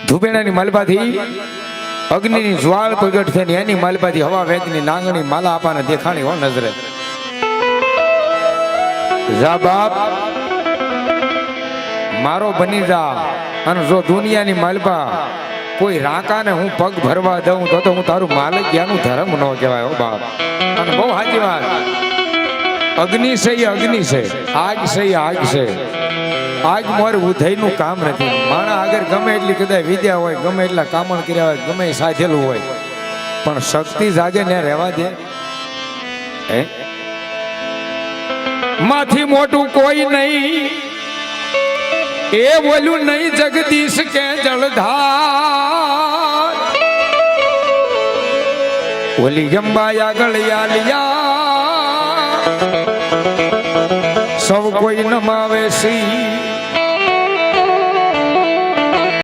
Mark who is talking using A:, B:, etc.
A: ધુબેણાની માલપાથી અગ્નિની જ્વાળ પ્રગટ થઈને એની માલપાથી હવા વેચની નાંગણી માલા આપાને દેખાણી હો નજરે જા બાપ મારો બની જા અને જો દુનિયાની માલપા કોઈ રાકાને હું પગ ભરવા દઉં તો હું તારું માલિક યાનું ધર્મ ન કહેવાય હો બાપ અને બહુ સાચી વાત અગ્નિ છે એ અગ્નિ છે આગ છે એ આગ છે આગ મોર ઉધઈનું કામ નથી માણા આગળ ગમે એટલી કદાચ વિદ્યા હોય ગમે એટલા કામણ કર્યા હોય ગમે સાધેલું હોય પણ શક્તિ જાગે ને રહેવા દે હે માથી મોટું કોઈ નહીં એ બોલ્યું નહીં જગદીશ કે જળધાર ઓલી જંબાયા ગળિયા સૌ કોઈ નમાવે સી